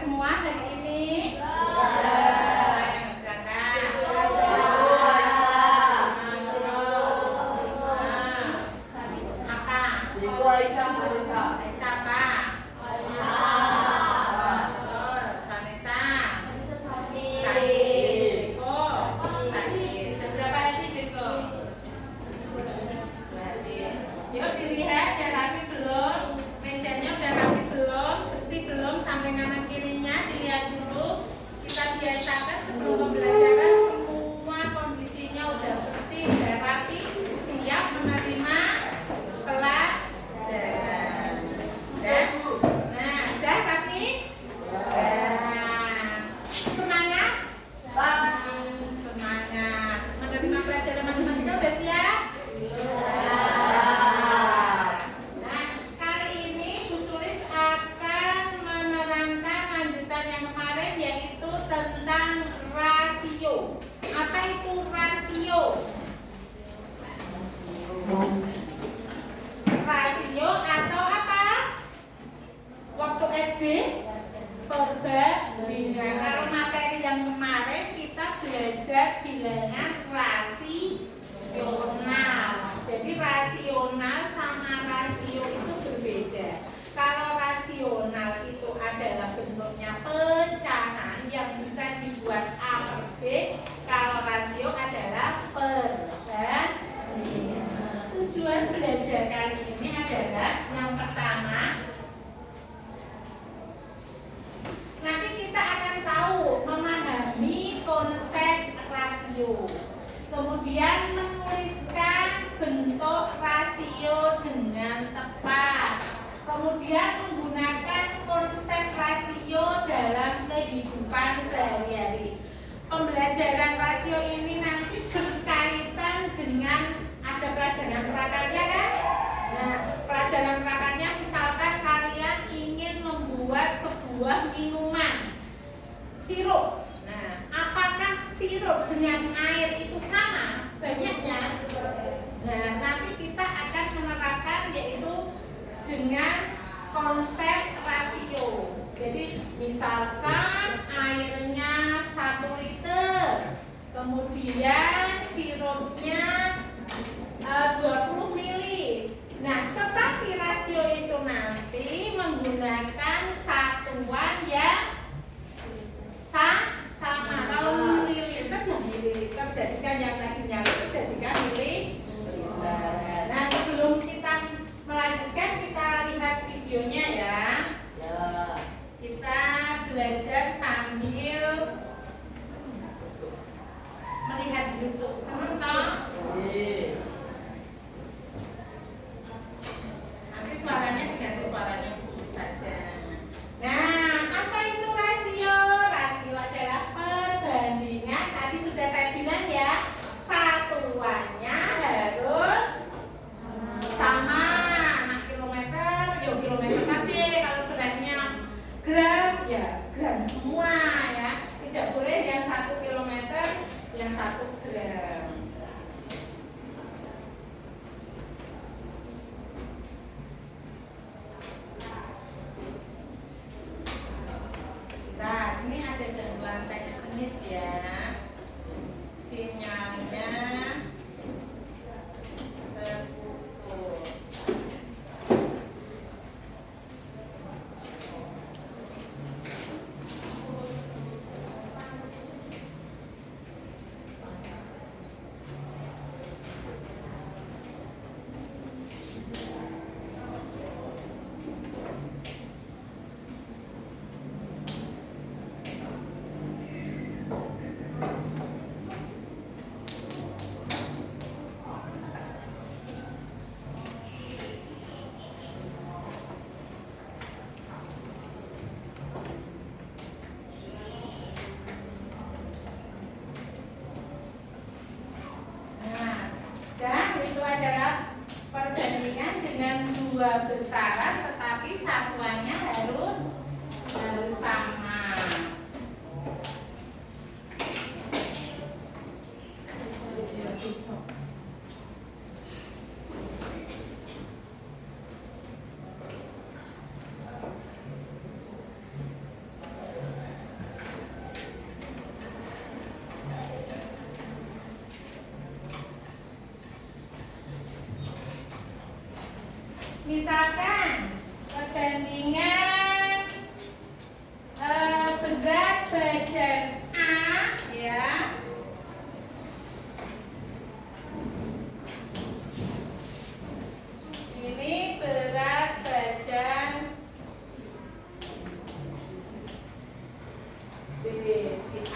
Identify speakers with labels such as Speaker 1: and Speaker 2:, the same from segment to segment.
Speaker 1: semua hari ini? Yuk dilihat, udah rapi belum? Mejanya udah rapi belum? Bersih belum? Sampai kanan kirinya dilihat dulu. Kita biasakan sebelum pembelajaran semua kondisinya udah bersih, udah rapi, siap menerima pelajaran. Nah, udah rapi? Semangat? Semangat. Menerima pelajaran matematika udah siap? Tentang rasio. Apa itu rasio? Rasio atau apa? Waktu SD perbandingan. Kalau materi yang kemarin kita belajar bilangan rasional. Jadi rasional sama rasio itu berbeda. Kalau rasional itu adalah bentuknya pecahan yang bisa dibuat A per B. Kalau rasio adalah perbandingan. Tujuan belajar kali ini adalah yang pertama, nanti kita akan tahu memahami konsep rasio. Kemudian menuliskan bentuk rasio dengan tepat. Kemudian menggunakan konsep rasio dalam kehidupan sehari-hari. Pembelajaran rasio ini nanti berkaitan dengan ada pelajaran prakarya kan? Nah, pelajaran prakarya misalkan kalian ingin membuat sebuah minuman sirup. Nah, apakah sirup dengan air itu sama banyaknya? Nah, nanti kita akan menerapkan yaitu dengan konsep rasio. Jadi misalkan airnya 1 liter, kemudian sirupnya 20 mili. Nah, tetapi rasio itu nanti menggunakan satuan yang sama. Kalau mililiter ya mililiter, jadikan yang tadinya itu jadikan mililiter. Nah, sebelum kita melanjutkan, kita lihat videonya ya. Kita belajar sambil melihat YouTube. Senang toh? Nanti suaranya diganti suaranya khusus saja. Nah, apa itu rasio? Rasio adalah perbandingan. Tadi sudah saya bilang ya, satuannya harus sama. Kilometer KB, kalau beratnya gram, ya gram semua ya. Tidak boleh yang 1 kilometer, yang 1 gram. Nah, ini ada gangguan teknis ya. Sinyalnya terputus.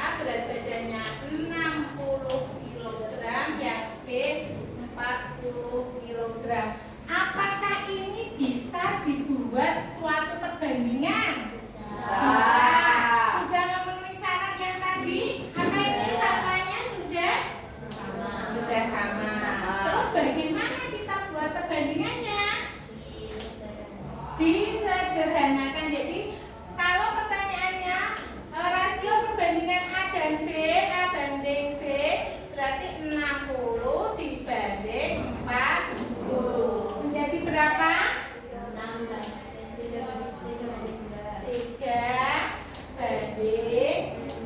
Speaker 1: A berat badannya 60 kg, yang B 40 kg. Apakah ini bisa dibuat suatu perbandingan? Bisa. Sudah memenuhi syarat yang tadi? Apa ini sampahnya sudah? Sama. Sudah sama. Terus bagaimana kita buat perbandingannya? Disederhanakan. Jadi kalau pertanyaannya rasio perbandingan A dan B, A banding B, berarti 60 dibanding 40 menjadi berapa? 3 banding 2.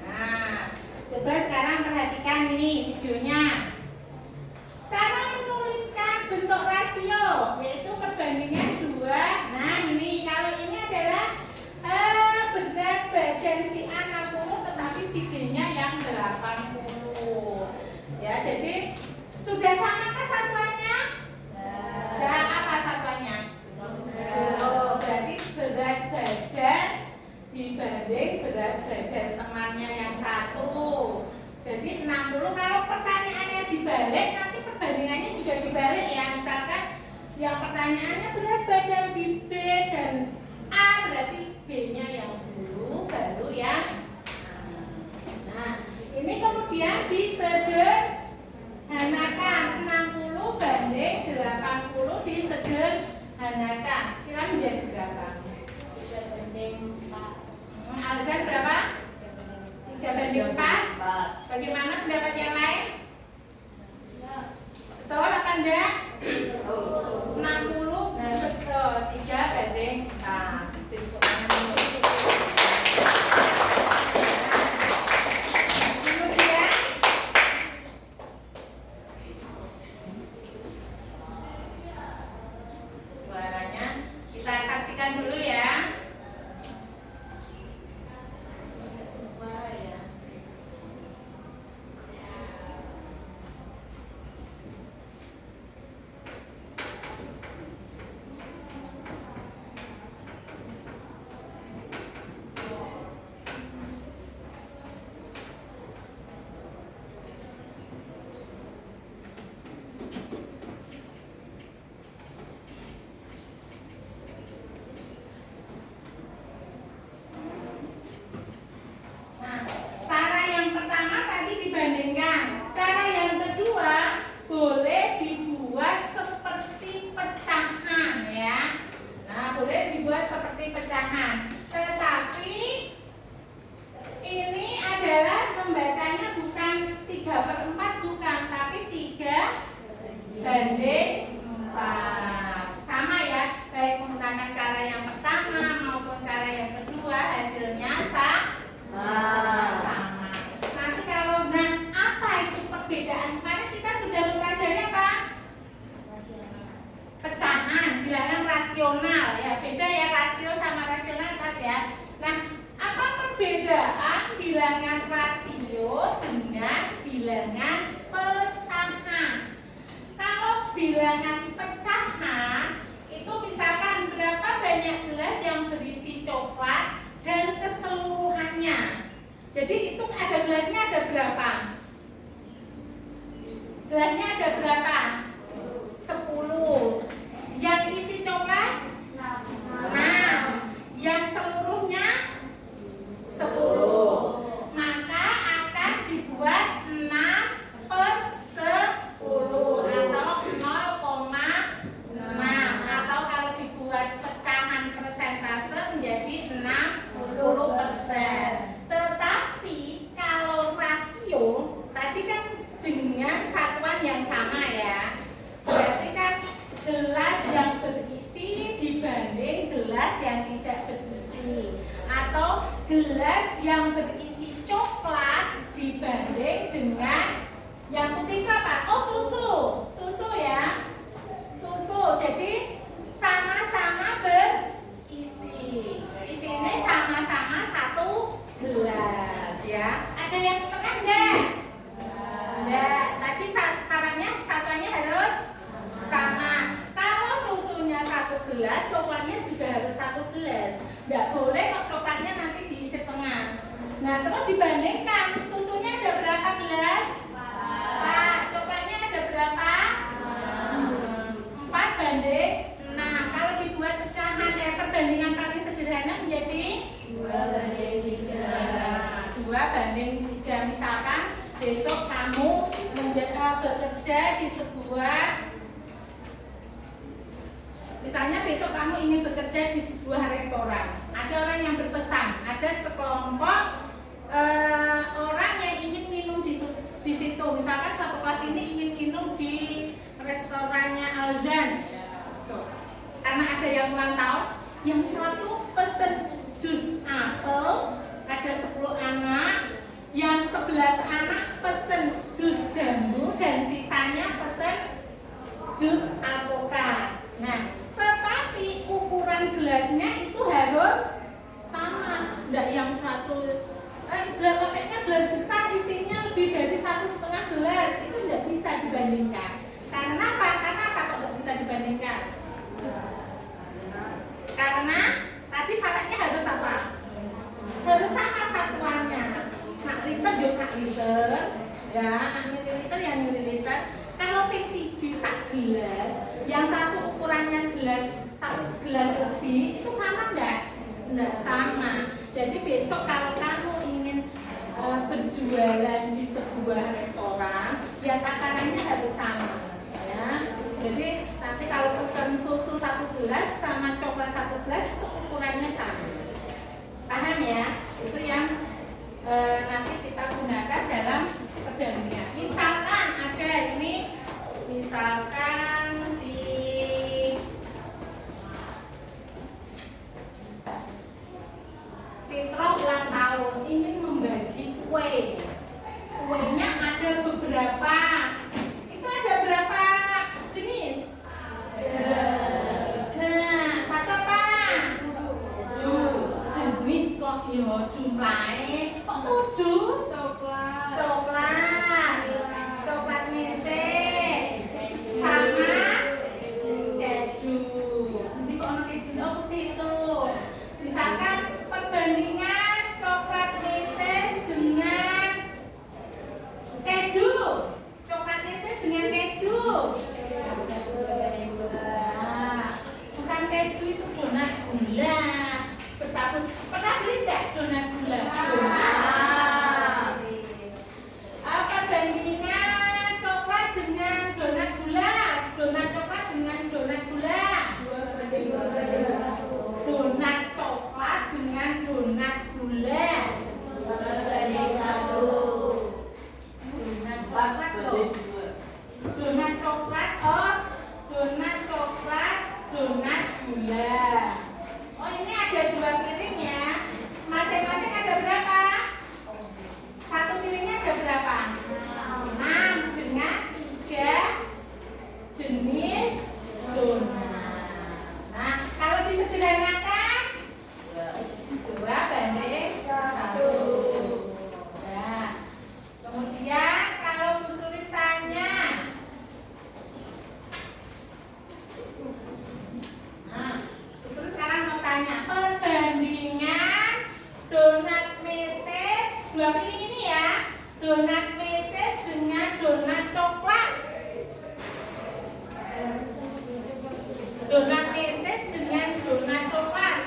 Speaker 1: Nah, coba sekarang perhatikan ini videonya. Cara menuliskan bentuk rasio yaitu perbandingan 2. Nah, ini kalau ini adalah berat badan si A 60 tetapi si B-nya yang 80. Ya, jadi sudah sama ke satuannya? Ya, apa satuannya? Oh, berarti berat badan dibanding berat badan temannya yang satu. Jadi 60. Kalau pertanyaannya dibalik, nanti perbandingannya juga dibalik ya. Misalkan yang pertanyaannya berat badan di B dan A, berarti B-nya yang dulu, baru yang A. Nah, ini kemudian disederhanakan. 60 banding 80 disederhanakan. Kira menjadi berapa? 3 banding 4. Alasan berapa? 3 banding 4. Bagaimana pendapat yang lain? Betul apa enggak? 60 betul. 3 banding 4. Suaranya kita saksikan dulu ya. Suara ya. Banding 4. Sama ya, baik menggunakan cara yang pertama maupun cara yang kedua, hasilnya sama. Nanti kalau apa itu perbedaan? Kemarin kita sudah mempelajari apa? Pecahan, bilangan rasional ya. Beda ya rasio sama rasional tadi ya. Nah, apa perbedaan bilangan rasio dengan bilangan pecahan? Kalau bilangan pecahan itu misalkan berapa banyak gelas yang berisi coklat dan keseluruhannya. Jadi itu ada gelasnya ada berapa? Gelasnya ada berapa? 10. Yang isi coklat 6. Yang seluruhnya 10. Maka akan dibuat 6 per 10 atau 0,6, atau kalau dibuat pecahan persentase menjadi 60%. Tetapi kalau rasio tadi kan dengan satuan yang sama ya, berarti kan gelas yang berisi dibanding gelas yang tidak berisi, atau gelas yang berisi coklat dibanding dengan yang putih apa? Oh, susu ya, susu. Jadi sama-sama berisi. Isinya sama-sama satu gelas ya. Ada yang setengah enggak? Enggak. Tadi sarannya satuannya harus sama. Kalau susunya satu gelas, coklatnya juga harus satu gelas. Enggak boleh kok coklatnya nanti diisi setengah. besok kamu bekerja di sebuah, misalnya besok kamu ingin bekerja di sebuah restoran. Ada orang yang berpesan, ada sekelompok orang yang ingin minum di situ. Misalkan satu kelas ini ingin minum di restorannya Alzan. Karena ada yang ulang tahun, yang satu pesen jus apel, ada 10 anak, yang 11 anak pesen jus jambu, dan sisanya pesen jus alpukat. Nah, tetapi ukuran gelasnya itu harus sama. Enggak yang satu pakainya gelas besar isinya lebih dari 1,5 gelas, itu enggak bisa dibandingkan. Karena apa? Karena apa kok enggak bisa dibandingkan? Karena tadi syaratnya harus apa? Harus sama satuannya. Mak liter yo sak liter, ya, mililiter ya mililiter. Kalau sing siji sak gelas, yang satu ukurannya satu gelas lebih, itu sama enggak? Enggak sama. Jadi besok kalau kamu ingin berjualan di sebuah restoran, ya takarannya harus sama, ya. Jadi nanti kalau pesan susu 1 gelas sama coklat 1 gelas itu ukurannya sama. Paham ya? Itu yang nanti kita gunakan dalam perdagangan. Misalkan ada ini, misalkan si Fitro ulang tahun ingin membagi kue. Kuenya ada beberapa. Itu ada berapa jenis? Nah, satu apa? 7 jenis kok yo jumlahnya kok 7? Coklat meses sama keju. Nanti kok ono keju putih itu. Misalkan perbandingan coklat meses dengan keju. Coklat meses dengan keju. Bukan keju, itu donat gula. Pernah beli enggak donat gula? Perbandingan coklat dengan donat gula. Donat coklat dengan donat gula. Donat coklat dengan donat gula. Donat coklat loh. Donat coklat, donat coklat, donat gula. Oh, ini ada 2 piring ya. Masing-masing ada berapa? Satu piringnya ada berapa? 6 dengan 3 jenis donat. Nah, kalau disederhanakan 2 banding 1. Nah, kemudian kalau Bu Sulis tanya, Bu Sulis sekarang mau tanya perbandingan donat meses 2 piring ini ya, donat meses dengan donat coklat. Donat meses dengan donat coklat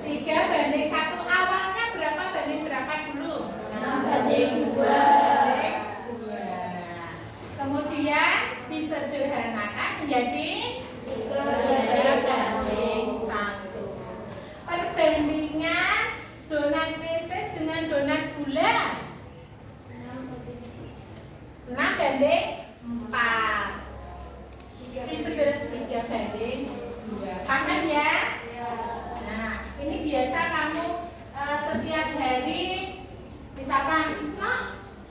Speaker 1: 3 banding 1. Awalnya berapa banding berapa dulu? 6 banding 2. Kemudian disederhanakan menjadi 3 banding 1. Perbandingan donat meses dengan donat gula 6 banding 4. Disederhanakan 3 banding 2. Paham ya? Nah, ini biasa kamu setiap hari, misalkan,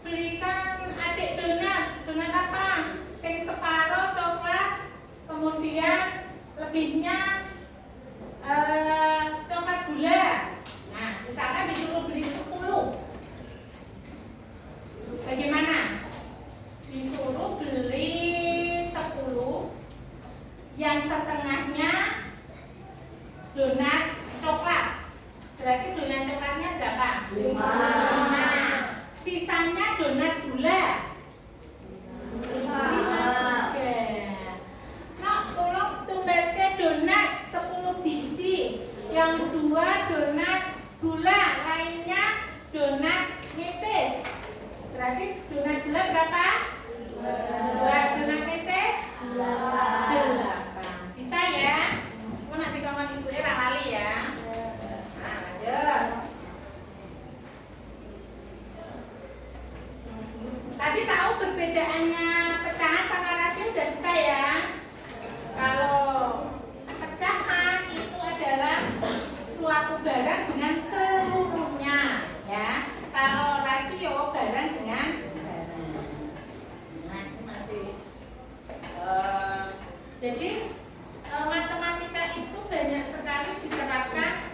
Speaker 1: belikan adik donat apa? Sing separuh coklat, kemudian lebihnya coklat gula. Nah, misalkan disuruh beli 10. Bagaimana? Disuruh beli 10, yang setengahnya donat coklat. Berarti donat coklatnya berapa? 5. Sisanya donat gula 5 juga. Nah, tolong tumbaske donat 10 biji. Yang 2 donat gula, lainnya donat meses. Berarti donat gula berapa? 2. Donat meses? 8. Bisa ya? Oh, nanti kawan ibu ya lali ya. Nah, lanjut. Tadi tahu perbedaannya pecahan sama rasio udah bisa ya? Kalau pecahan itu adalah suatu barang dengan seluruhnya, ya. Kalau rasio barang dengan barang. Nah, ini masih. Jadi matematika itu banyak sekali diterapkan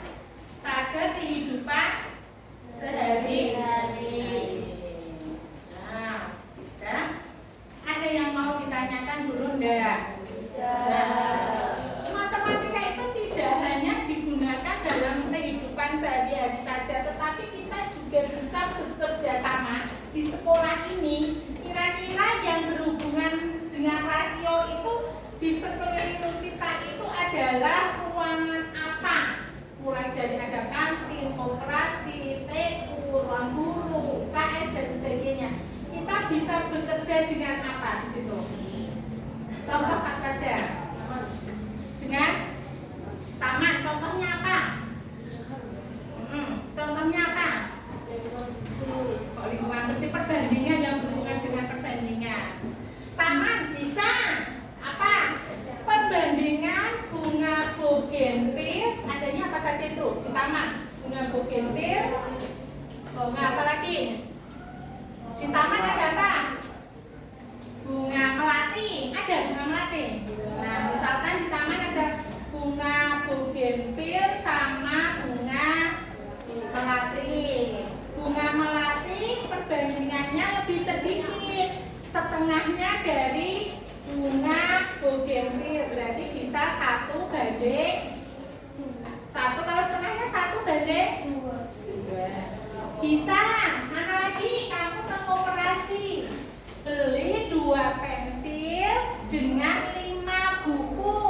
Speaker 1: pada kehidupan sehari-hari. Nah, ya. Ada yang mau ditanyakan dulu enggak? Matematika itu tidak hanya digunakan dalam kehidupan sehari-hari saja, tetapi kita juga bisa bekerja sama di sekolah ini. Kira-kira yang berhubungan dengan rasio itu di sekeliling kita itu adalah ruangan apa? Mulai dari ada kantin, koperasi, TU, ruang guru, UKS dan sebagainya. Kita bisa bekerja dengan apa di situ? Contoh satu aja. Dengan taman. Contohnya apa? Contohnya apa? Kok lingkungan bersih, perbandingan yang berhubungan dengan perbandingan. Taman bisa apa? Perbandingan bunga bougainville. Adanya apa saja itu di taman? Bunga bougainville. Bunga apa lagi? Di taman ada apa? Bunga melati. Ada bunga melati. Nah, misalkan di taman ada bunga bougainville sama bunga melati. Bunga melati perbandingannya lebih sedikit, setengahnya dari bunga bougainville. Berarti bisa 1:1. Kalau setengahnya 1:2. Bisa. Mana lagi? Kamu ke koperasi beli 2 pensil dengan 5 buku,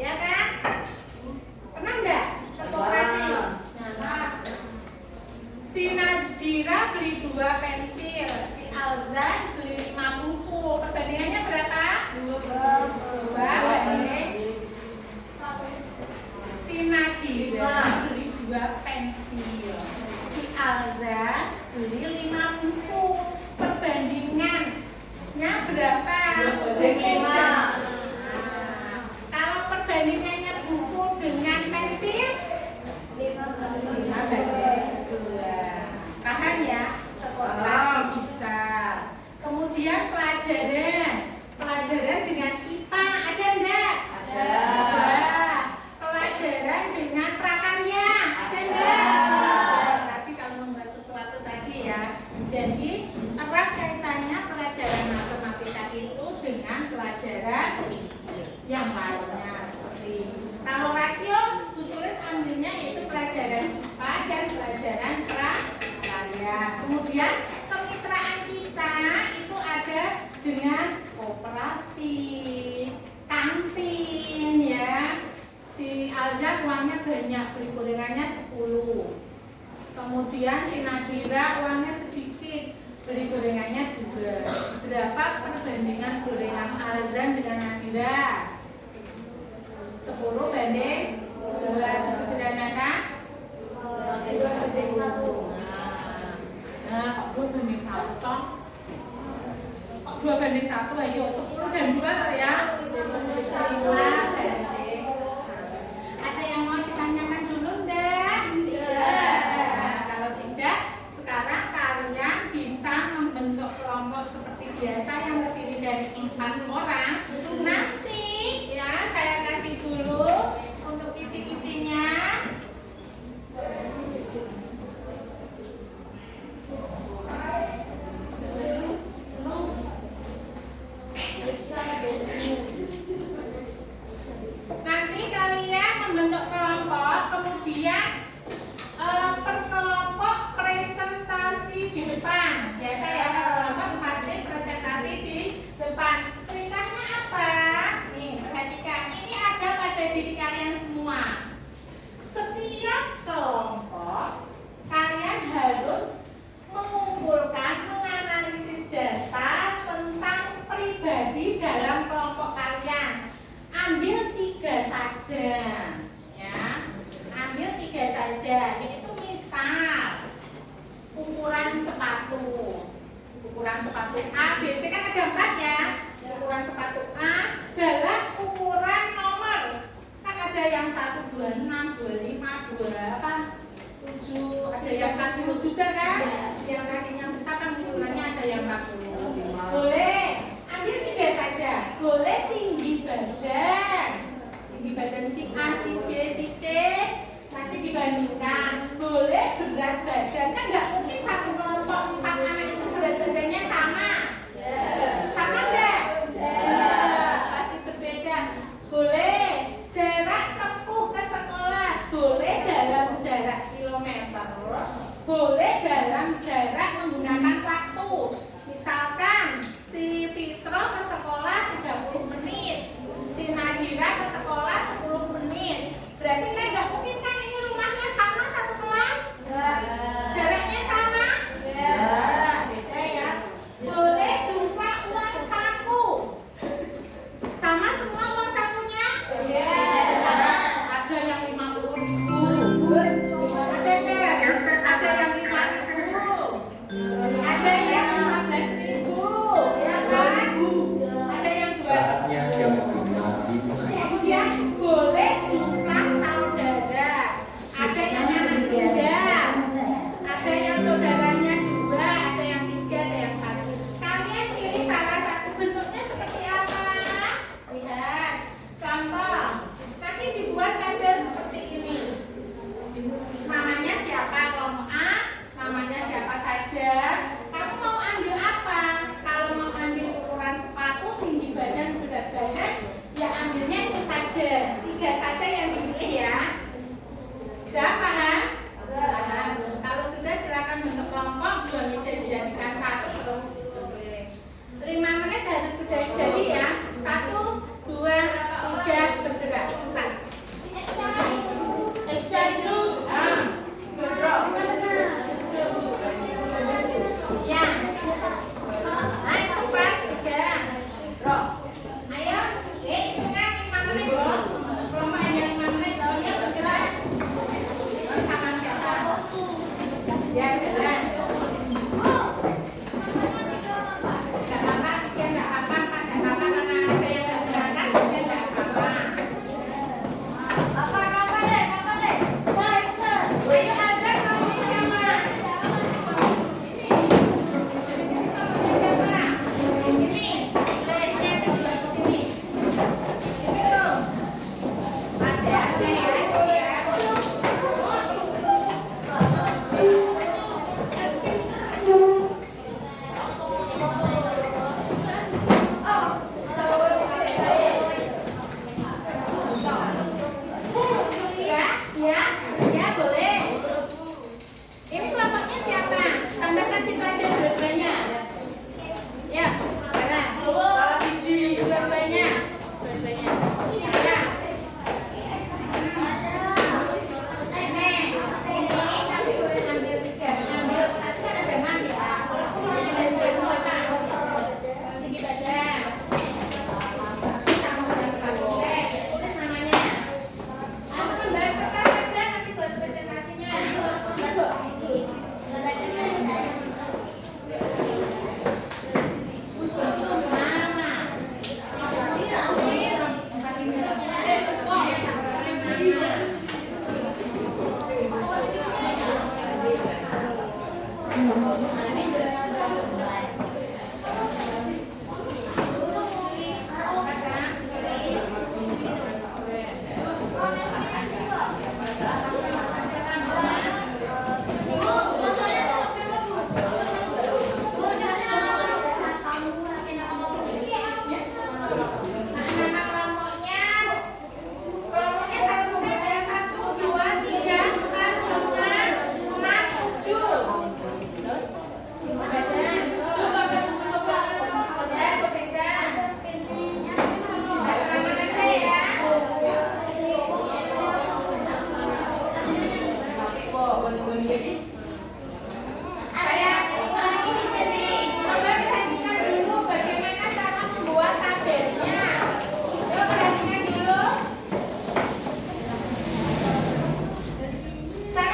Speaker 1: ya kan? Pernah enggak ke koperasi? Nah, si Nadira beli 2 pensil, si Alzan beli 5 buku. Perbandingannya berapa? 2 banding. Si Nadira beli 2 pensil, si Alzan beli 5 buku. Perbandingannya berapa? 2:5. Kalau perbandingannya buku dengan pensil 5:2. Paham ya? Sekolah bisa. Kemudian pelajaran dengan IPA ada enggak? Ada. Pelajaran dengan prakarya ada enggak? Tadi kalau membuat sesuatu tadi ya. Jadi erat kaitannya pelajaran matematika itu dengan pelajaran yang lainnya, seperti kalau rasio Bu Sulis ambilnya yaitu pelajaran IPA dan pelajaran prakarya. Kemudian kemitraan kita itu ada dengan koperasi, kantin, ya. Si Alza uangnya banyak, beli gorengannya 10. Kemudian si Nadira uangnya sedikit, beli gorengannya 2. Berapa perbandingan gorengan Alzan dengan Nadira? 10:2. Disederhanakan 2:1. Nah, kok 2:1 toh? Kok 2:1? Ayo 10:2 ya. 5:1. Ada yang mau ditanyakan dulu enggak? Nah, kalau tidak, sekarang kalian bisa membentuk kelompok seperti biasa yang terdiri dari 4 orang. Nanti ya saya kasih dulu untuk kisi-kisinya. Bisa saja, yaitu misal ukuran sepatu. Ukuran sepatu A, B, C kan ada 4 ya. Ukuran sepatu A dalam ukuran nomor. Kan ada yang 126, 25, 28, 7, ada yang 40 juga kan? Yang kakinya besar kan ukurannya ada yang 40. Boleh ambil 3 saja. Boleh tinggi badan. Tinggi badan si A, si B, si C. Nanti dibandingkan. Boleh berat badan. Kan nggak mungkin satu kelompok 4 anak itu berat badannya sama. Sama enggak? Pasti berbeda. Boleh jarak tempuh ke sekolah. Boleh dalam jarak kilometer. Boleh dalam jarak menggunakan waktu. Misalkan si Fitro ke sekolah 30 menit, si Nadira ke sekolah 10 menit. Berarti kan nggak mungkin kan ini rumahnya sama satu kelas? Jaraknya sama? Beda ya. Boleh jumlah uang saku. Sama semua uang sakunya? Ada yang 50.000. Ada yang 5.000. Ada yang 15.000. Ya kan? Ada yang 2.
Speaker 2: Saatnya jam 5.
Speaker 1: Kemudian boleh jumlah saudara. Ada yang anak muda, ada yang saudaranya 2, ada yang 3, ada yang 4. Kalian pilih salah satu. Bentuknya seperti apa? Lihat. Contoh. Nanti dibuat tabel seperti ini. Namanya siapa? Kelompok A. Namanya siapa saja. Kamu mau ambil apa? Kalau mau ambil ukuran sepatu, tinggi badan, berat badan, ya ambilnya itu saja. 3 saja yang dipilih ya. Sudah paham? Paham. Kalau sudah silakan bentuk kelompok, 2 meja dijadikan 1 terus. 5 menit harus sudah jadi ya. 1, 2, 3, bergerak. 4. Exercise. Ya. Ayo pas 3. Roh. Ayo. Hitungan 5 menit. Kelompok yang 5 menit. Ayo bergerak. Sama siapa? Ya, jalan. Gak apa-apa, ya gak apa-apa, gak apa-apa karena ada yang gak berangkat, ya gak apa-apa. Ayo Azhar, kamu siapa? Ini. Siapa? Ini. Lainnya juga sini. Ini loh. Masih ada ya. Ya, boleh. Ini kelompoknya siapa? Tambahkan situ aja dua-duanya. Ya, mana? Salah siji. Dua-duanya. Dua-duanya. Ya. Ini tapi boleh ambil 3. Ambil satu kan ada 6 ya. Ini ada 2 kan? Tinggi badan. Sama dengan sepatu. Tulis namanya. Kan bayar kertas aja nanti buat presentasinya. Cara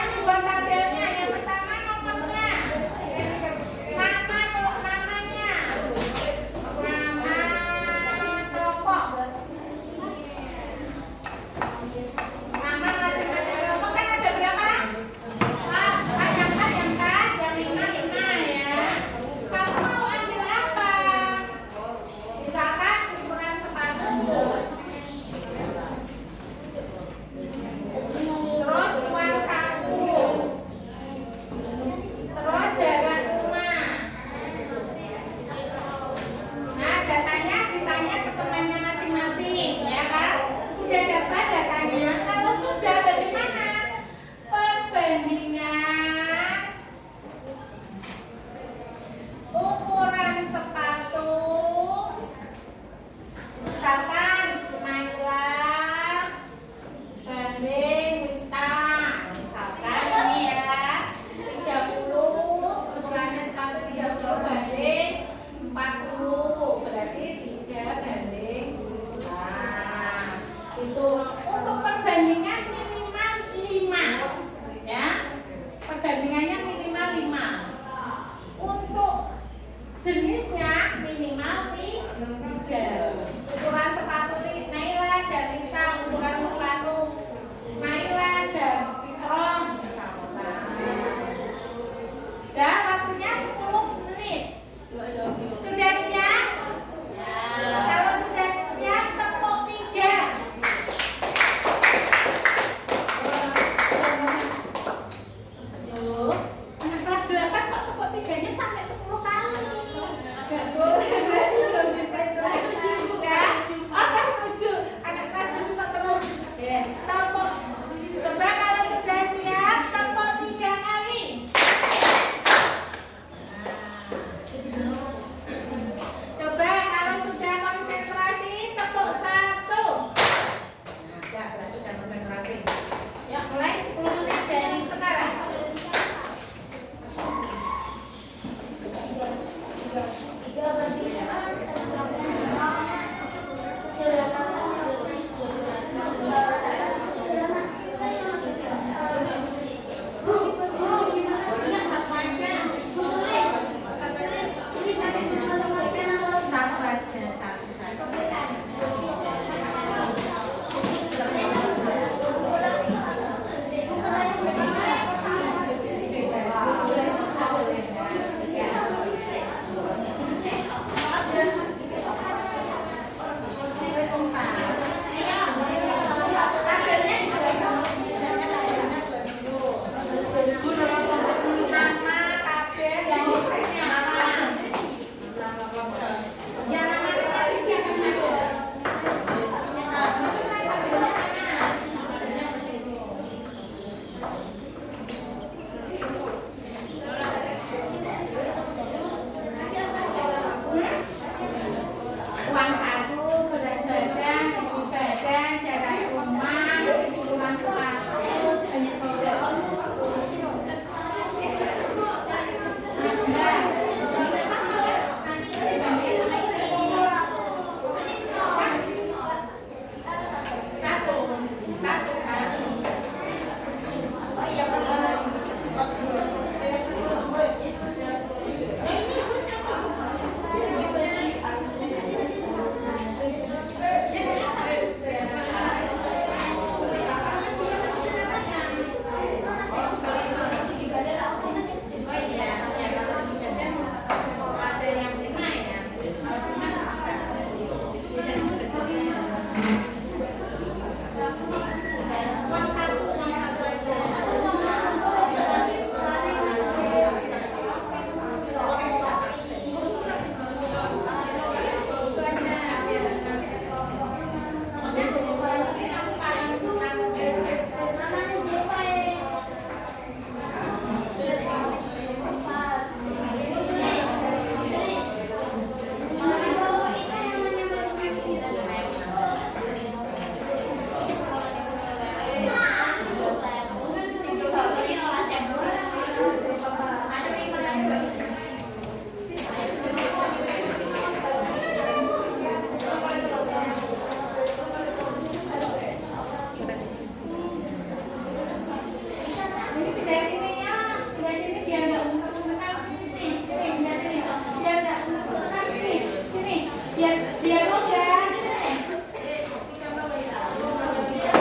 Speaker 1: Pindah sini ya, pindah sini biar nggak unek-unekan. Sini, sini, pindah sini. Biar nggak unek-unekan sini, sini. Biar longgar. Sini.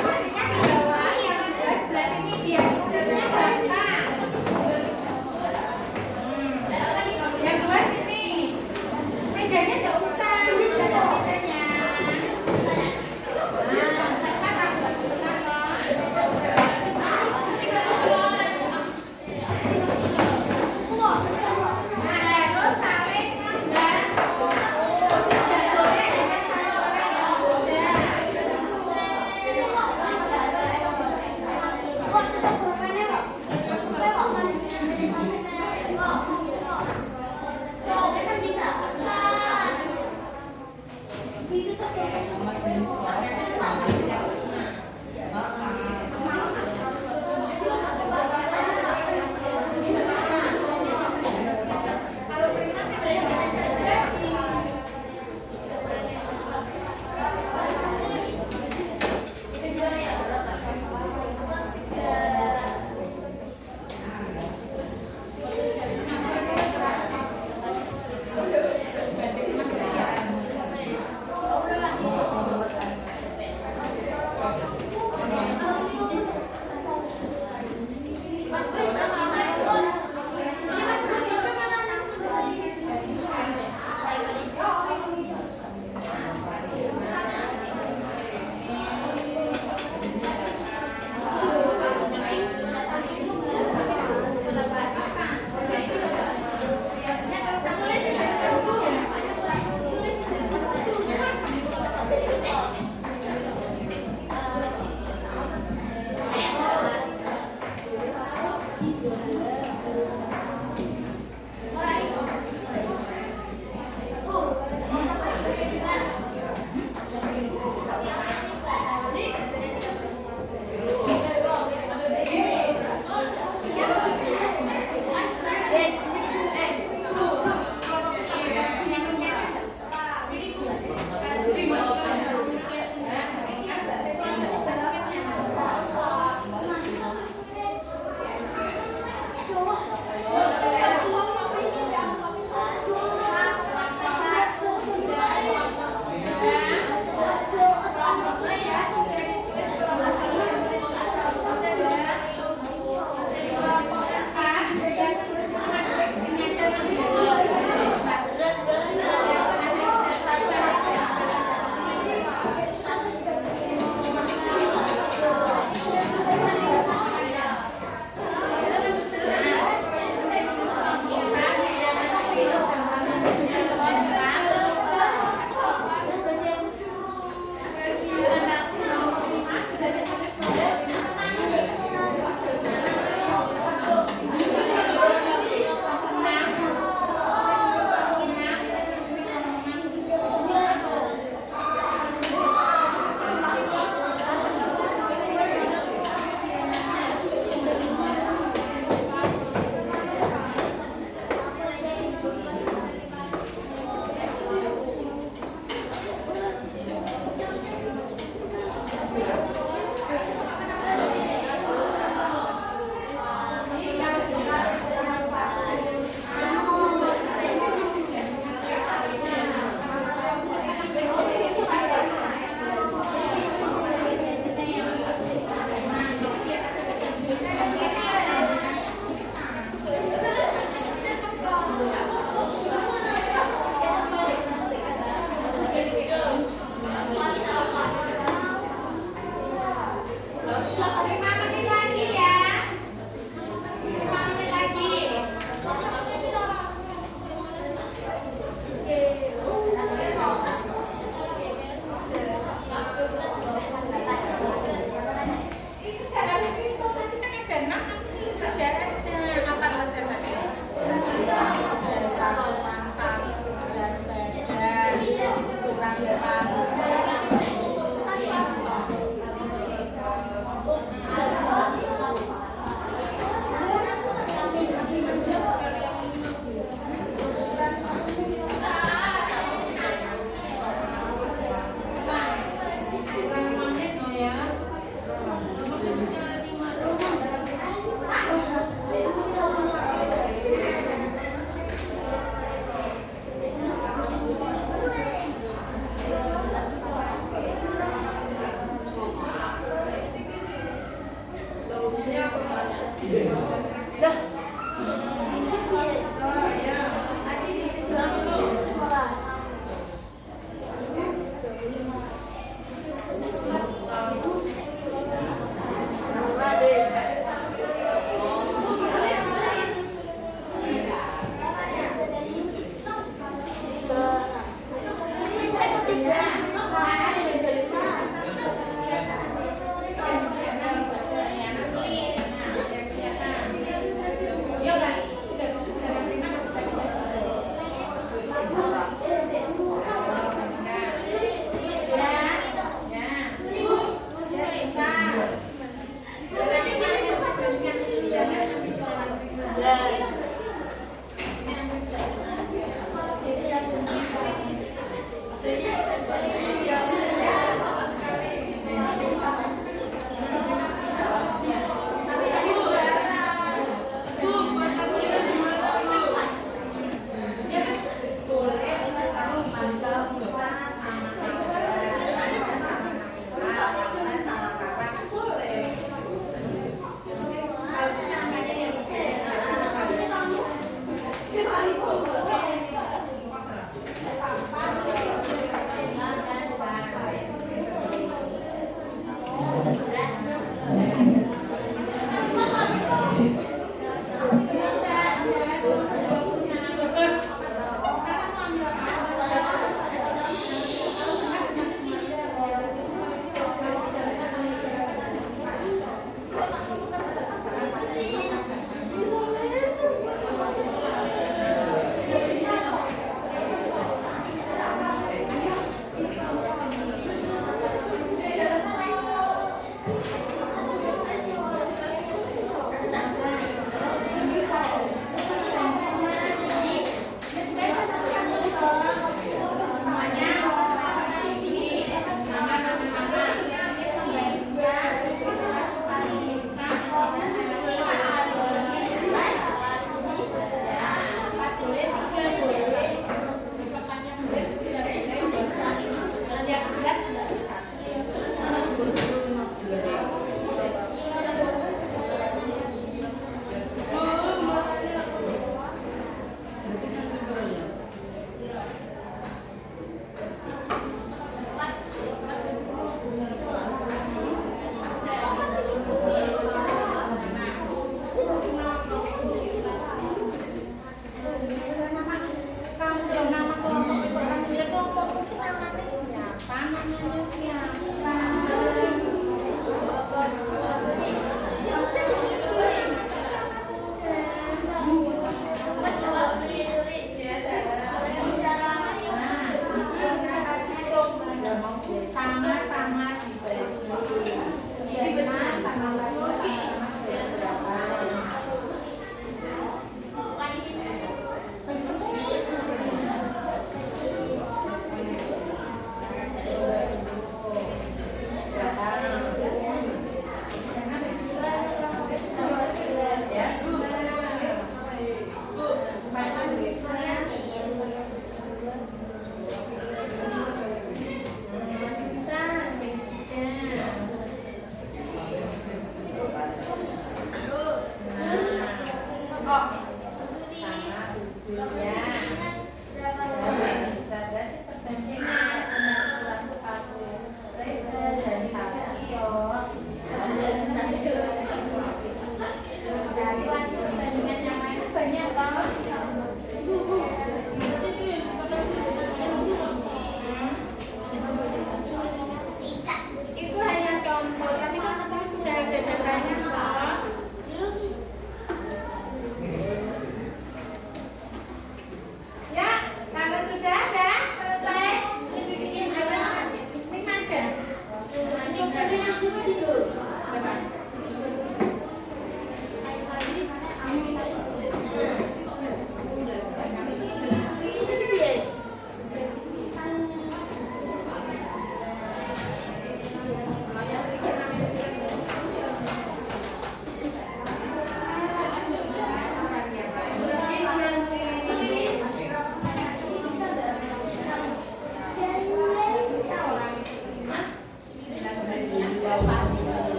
Speaker 1: Posisinya di bawah, yang kedua sebelah sini biar tulisnya gampang. Yang dua sini. Mejanya nggak usah, bisa mejanya.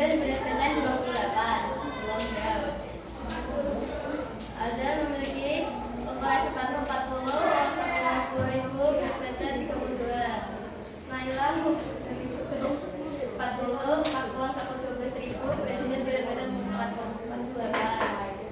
Speaker 2: dan berat badan 28 kg. Azan memiliki ukuran sepatu 40, uang saku 50.000, berat badan 32. Naila 40, uang saku 12.000, berat badan 48.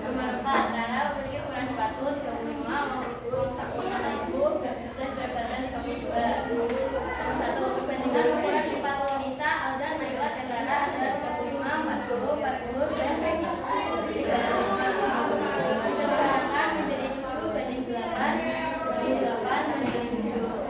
Speaker 2: Nomor 4, Rara memiliki ukuran sepatu 35, uang saku 6.000, dan berat badan 52. Nomor 1, perbandingan ukuran sepatu Nisa, Azan, Naila, dan Rara adalah 35, 40, 40, dan 35. Disederhanakan menjadi 7 banding 8, banding 8, dan banding 7.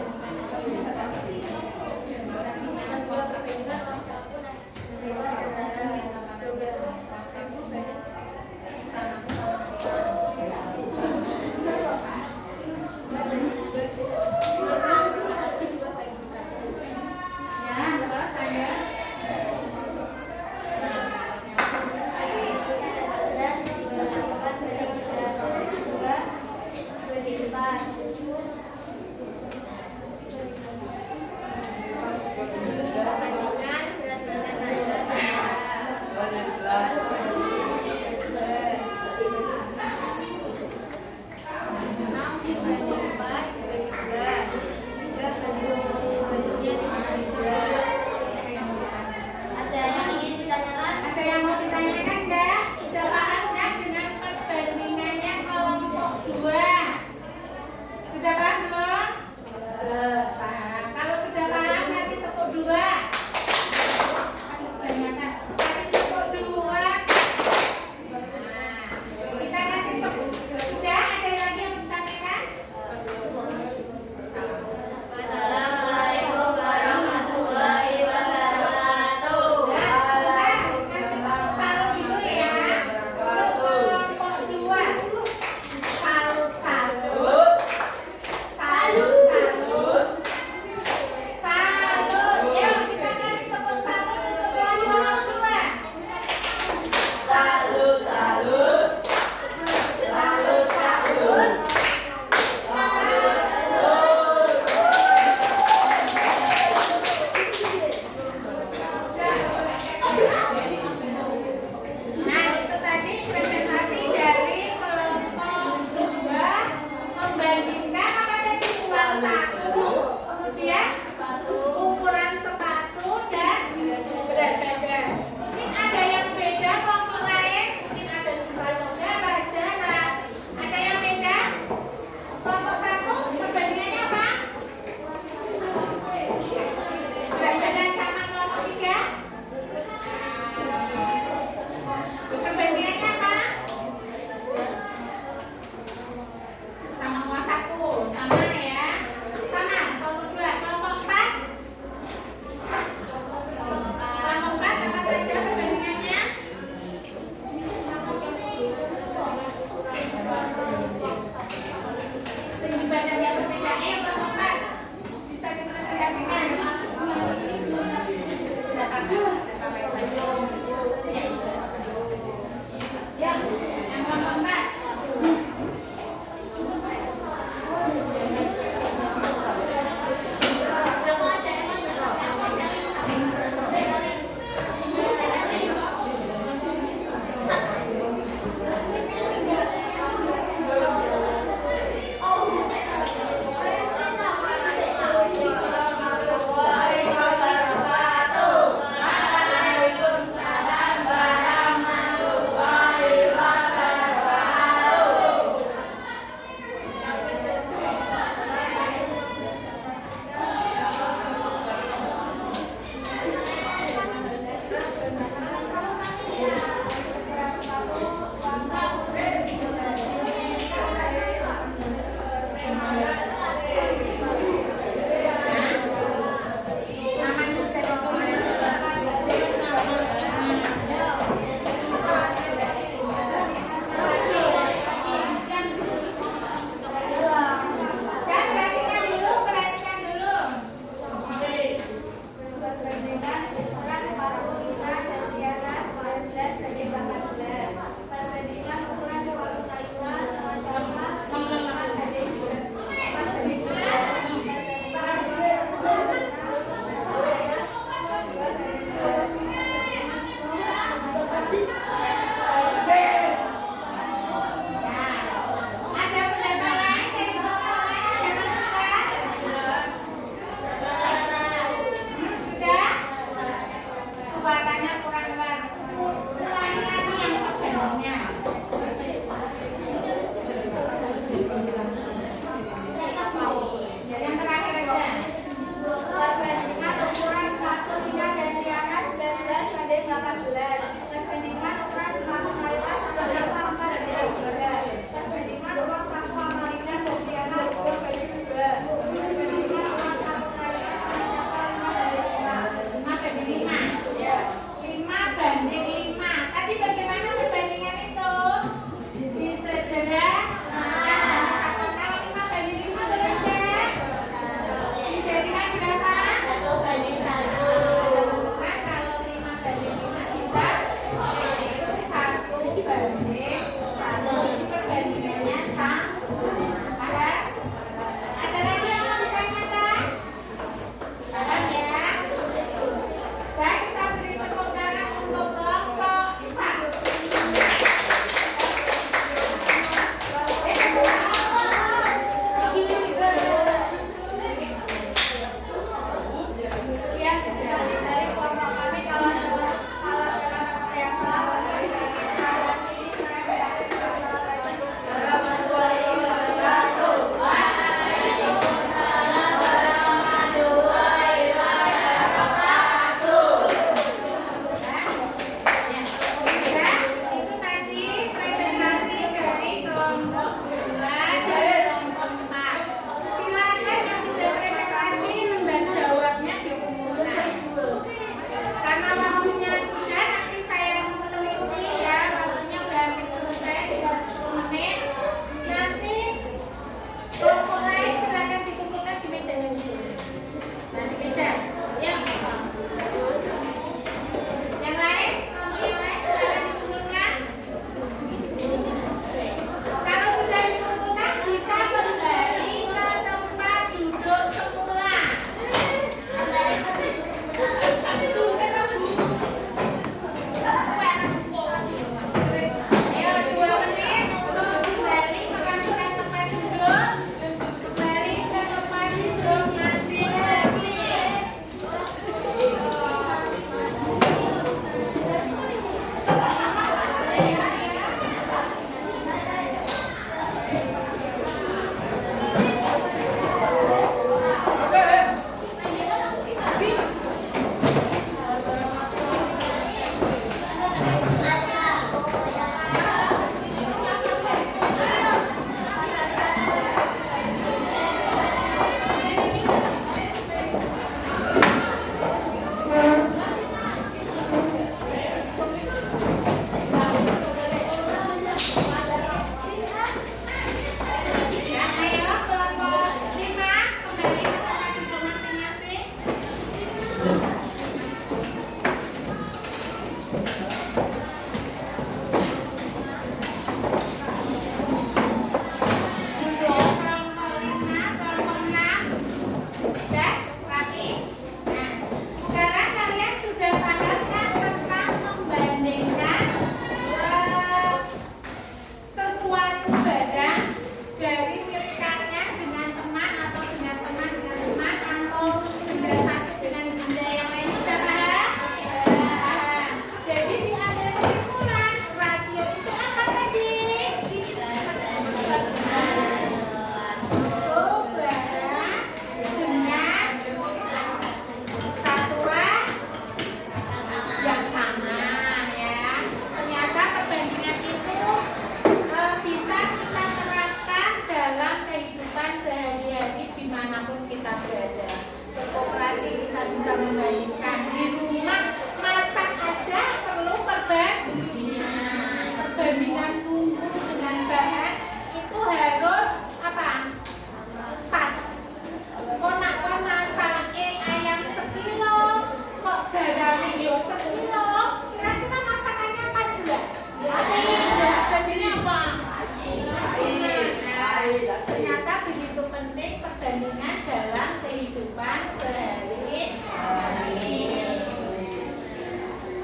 Speaker 1: ternyata begitu penting perbandingan dalam kehidupan sehari-hari.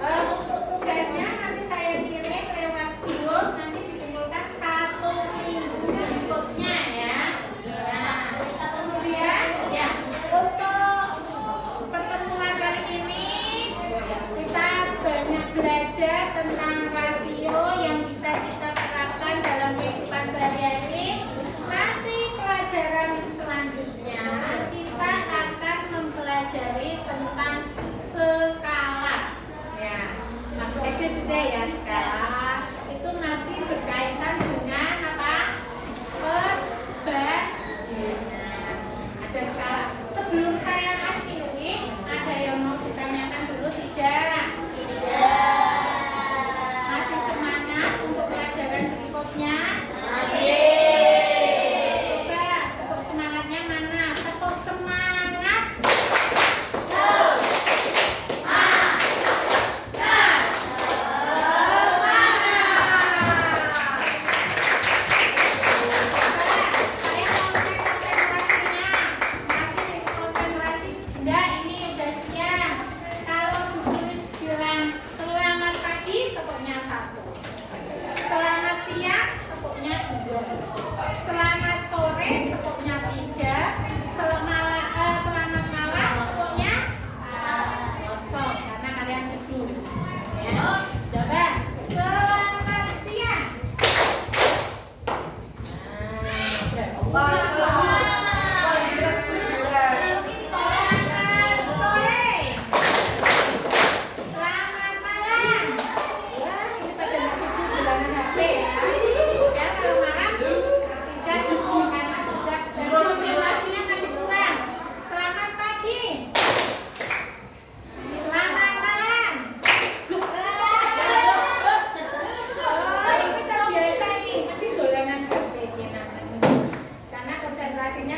Speaker 1: Untuk tugasnya nanti saya kirim lewat grup, nanti dikumpulkan 1 minggu berikutnya ya. Nah, kemudian ya untuk pertemuan kali ini kita banyak belajar tentang rasio yang bisa kita terapkan dalam kehidupan sehari-hari. Nanti pelajaran selanjutnya kita akan mempelajari tentang skala. Ya, itu sudah ya, skala itu masih berkaitan dengan apa? Perbandingan. Ada skala. Sebelum saya akhiri, ada yang mau ditanyakan dulu tidak? Masih semangat untuk pelajaran berikutnya? Coba tepuk semangatnya mana? Tepuk semangat. Saya mau cek konsentrasinya. Masih konsentrasi? Tidak, ini udah siang. Kalau Bu Sulis bilang selamat pagi, tepuknya 1. Selamat siang, tepuknya 2. Selamat sore, tepuknya 3. Selamat malam, tepuknya 0 karena kalian tidur. Ya. Coba selamat siang. Selamat sore. Selamat malam. Ya, ini pada nggak tidur bilangan HP ya. Ya, kalau malam tidak tidur karena sudah konsentrasinya masih kurang. Selamat pagi. Selamat malam. Oh, ini terbiasa ini. Nanti dolanan HP ini namanya. Karena konsentrasinya